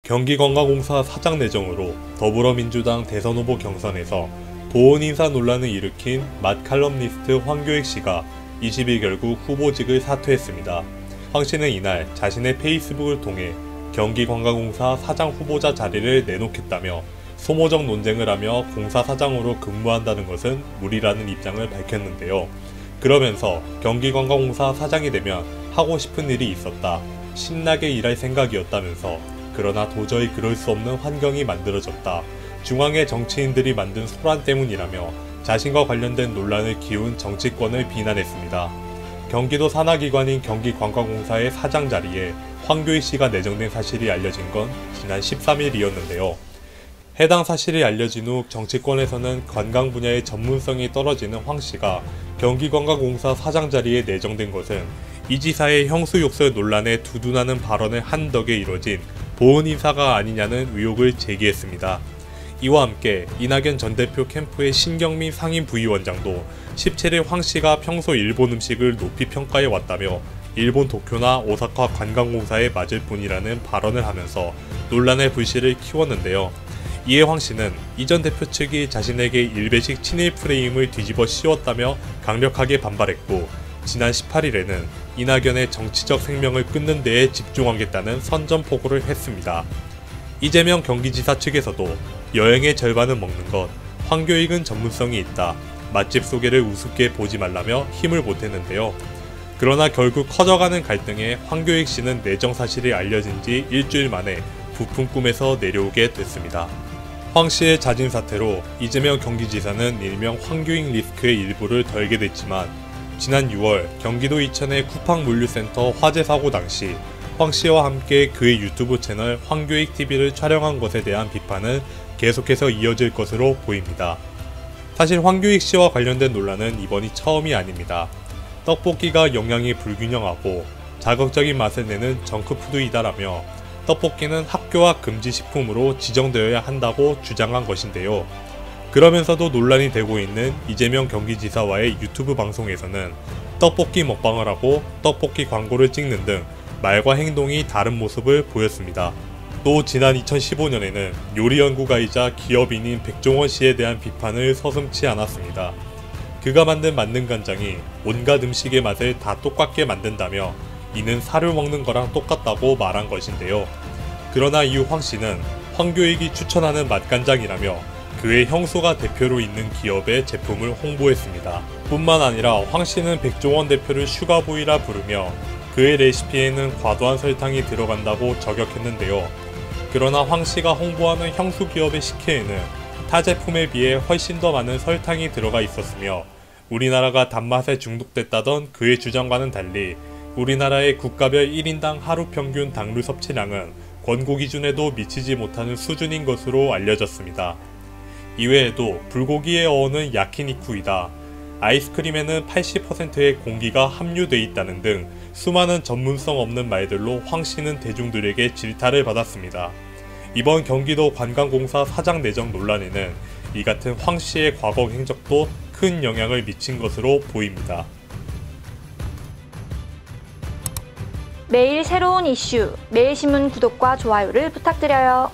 경기관광공사 사장 내정으로 더불어민주당 대선 후보 경선에서 보훈 인사 논란을 일으킨 맛 칼럼니스트 황교익 씨가 20일 결국 후보직을 사퇴했습니다. 황 씨는 이날 자신의 페이스북을 통해 경기관광공사 사장 후보자 자리를 내놓겠다며 소모적 논쟁을 하며 공사 사장으로 근무한다는 것은 무리라는 입장을 밝혔는데요. 그러면서 경기관광공사 사장이 되면 하고 싶은 일이 있었다. 신나게 일할 생각이었다면서 그러나 도저히 그럴 수 없는 환경이 만들어졌다. 중앙의 정치인들이 만든 소란 때문이라며 자신과 관련된 논란을 키운 정치권을 비난했습니다. 경기도 산하기관인 경기관광공사의 사장 자리에 황교익 씨가 내정된 사실이 알려진 건 지난 13일이었는데요. 해당 사실이 알려진 후 정치권에서는 관광 분야의 전문성이 떨어지는 황 씨가 경기관광공사 사장 자리에 내정된 것은 이 지사의 형수욕설 논란에 두둔하는 발언을 한 덕에 이뤄진 보훈 인사가 아니냐는 의혹을 제기했습니다. 이와 함께 이낙연 전 대표 캠프의 신경민 상임 부위원장도 17일 황 씨가 평소 일본 음식을 높이 평가해 왔다며 일본 도쿄나 오사카 관광공사에 맞을 뿐이라는 발언을 하면서 논란의 불씨를 키웠는데요. 이에 황 씨는 이 전 대표 측이 자신에게 일베식 친일 프레임을 뒤집어 씌웠다며 강력하게 반발했고, 지난 18일에는 이낙연의 정치적 생명을 끊는 데에 집중하겠다는 선전포고를 했습니다. 이재명 경기지사 측에서도 여행의 절반은 먹는 것, 황교익은 전문성이 있다, 맛집 소개를 우습게 보지 말라며 힘을 보탰는데요. 그러나 결국 커져가는 갈등에 황교익 씨는 내정 사실이 알려진 지 일주일 만에 부푼 꿈에서 내려오게 됐습니다. 황 씨의 자진 사퇴로 이재명 경기지사는 일명 황교익 리스크의 일부를 덜게 됐지만, 지난 6월 경기도 이천의 쿠팡 물류센터 화재 사고 당시 황 씨와 함께 그의 유튜브 채널 황교익 TV를 촬영한 것에 대한 비판은 계속해서 이어질 것으로 보입니다. 사실 황교익 씨와 관련된 논란은 이번이 처음이 아닙니다. 떡볶이가 영양이 불균형하고 자극적인 맛을 내는 정크푸드이다라며 떡볶이는 학교와 금지식품으로 지정되어야 한다고 주장한 것인데요. 그러면서도 논란이 되고 있는 이재명 경기지사와의 유튜브 방송에서는 떡볶이 먹방을 하고 떡볶이 광고를 찍는 등 말과 행동이 다른 모습을 보였습니다. 또 지난 2015년에는 요리연구가이자 기업인인 백종원 씨에 대한 비판을 서슴지 않았습니다. 그가 만든 만능간장이 온갖 음식의 맛을 다 똑같게 만든다며 이는 살을 먹는 거랑 똑같다고 말한 것인데요. 그러나 이후 황 씨는 황교익이 추천하는 맛간장이라며 그의 형수가 대표로 있는 기업의 제품을 홍보했습니다. 뿐만 아니라 황 씨는 백종원 대표를 슈가보이라 부르며 그의 레시피에는 과도한 설탕이 들어간다고 저격했는데요. 그러나 황 씨가 홍보하는 형수 기업의 식혜에는 타 제품에 비해 훨씬 더 많은 설탕이 들어가 있었으며, 우리나라가 단맛에 중독됐다던 그의 주장과는 달리 우리나라의 국가별 1인당 하루 평균 당류 섭취량은 권고 기준에도 미치지 못하는 수준인 것으로 알려졌습니다. 이외에도 불고기의 어원은 야키니쿠이다, 아이스크림에는 80%의 공기가 함유돼 있다는 등 수많은 전문성 없는 말들로 황 씨는 대중들에게 질타를 받았습니다. 이번 경기도 관광공사 사장 내정 논란에는 이 같은 황 씨의 과거 행적도 큰 영향을 미친 것으로 보입니다. 매일 새로운 이슈, 매일신문 구독과 좋아요를 부탁드려요.